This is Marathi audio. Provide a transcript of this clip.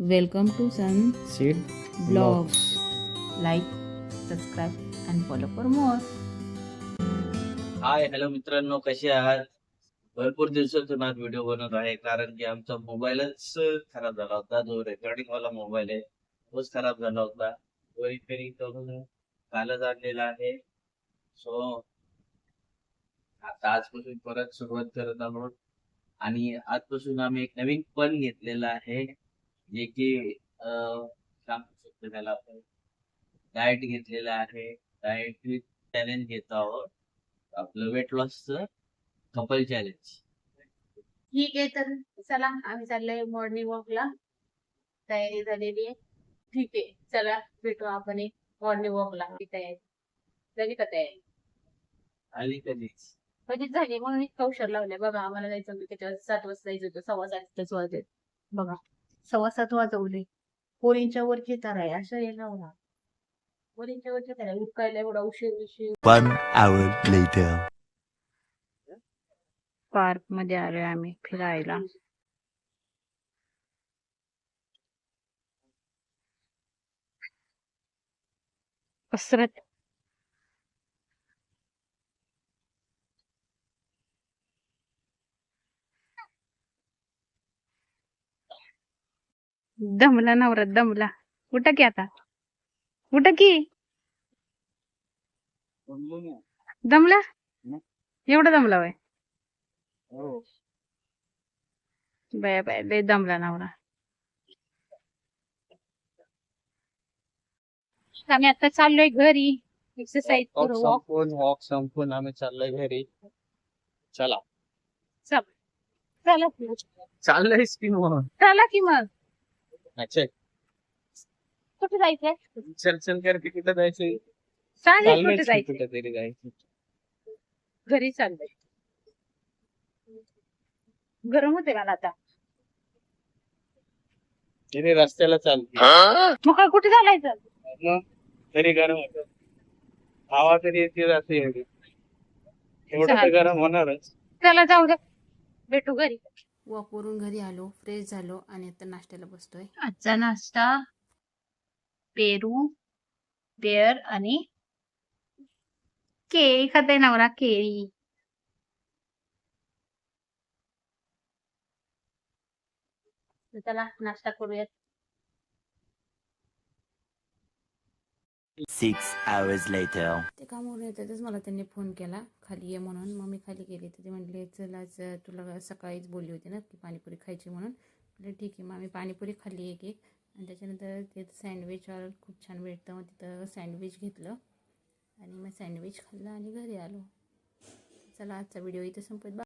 Welcome to Sun Seed Vlogs. Like, subscribe and follow for more. Hi hello मित्रांनो, कसे आहात? भरपूर दिवसातून आज व्हिडिओ बनवत आहे कारण की आमचा मोबाईलच खराब झाला होता. जो रेकॉर्डिंग वाला मोबाईल आहे तोच खराब झाला होता. तो रिपेअरिंग करून कालच आणलेला आहे. सो आता आजपासून परत सुरुवात करत आहोत आणि आजपासून आम्ही एक नवीन पण घेतलेला आहे, जे की सांगू शकतो त्याला आपण डाएट घेतलेला आहे. डाएट विथ चॅलेंज घेत आहोत, आपलं वेट लॉसचं कपल चॅलेंज. ठीक आहे, तर चला आम्ही चाललोय मॉर्निंग वॉकला. तयारी झालेली आहे. ठीक आहे, चला भेटू आपण एक मॉर्निंग वॉकला. तयारी झाली का? तयारी आली कधीच. कधीच झाली, म्हणून इतका उशीर लावलाय. बघा, आम्हाला जायचं होतं त्याच्यावर 7 वाजता जायचं होतं. 7:15 वाजले. बघा, 7:15 वाजवले. पोरींच्या वरची तार आहे, असं हे लावणार. पोरींच्या वरची तार आहे, उठकायला एवढा उशीर. 1 hour later. पार्क मध्ये आलोय आम्ही फिरायला. कसरत दमला नवरा, दमला. उठा की आता, उठा की. दमला, एवढा दमला वय? बाय बाय, लय दमला नवरा. आम्ही आता चाललोय घरी. एक्सरसाइज करू. वॉक संपून आम्ही चाललोय घरी. चला. चला चाललंयच की मग. चला की मग. अच्छा, कुठे जायचंय? चल कर की कुठं जायचंय? सांग कुठे जायचंय. कुठं तरी जायचं. घरी चाललोय. गरम होते मला आता. तिने रस्त्याला चालते. मग काय कुठे चालायचं? मग तरी गरम होत. हवा तरी येते जाते एवढी. एवढं तर गरम होणारच. चला जाऊ दे, भेटू घरी. वॉक वरून घरी आलो, फ्रेश झालो आणि आता नाश्त्याला बसतोय. आजचा नाश्ता पेरू, पेर आणि केळी खाते नवरा. केळी. चला नाश्ता करूयात. 6 hours later. ते कामावर येतातच मला त्यांनी फोन केला खाली ये म्हणून. मग मी खाली गेले तर ते म्हटले चल, आज तुला सकाळीच बोलली होती ना की पाणीपुरी खायची म्हणून. म्हटलं ठीक आहे. मग आम्ही पाणीपुरी खाल्ली एक आणि त्याच्यानंतर तिथं सँडविच खूप छान भेटतं. मग तिथं सँडविच घेतलं आणि मग सँडविच खाल्लं आणि घरी आलो. चला आजचा व्हिडिओ इथे संपत.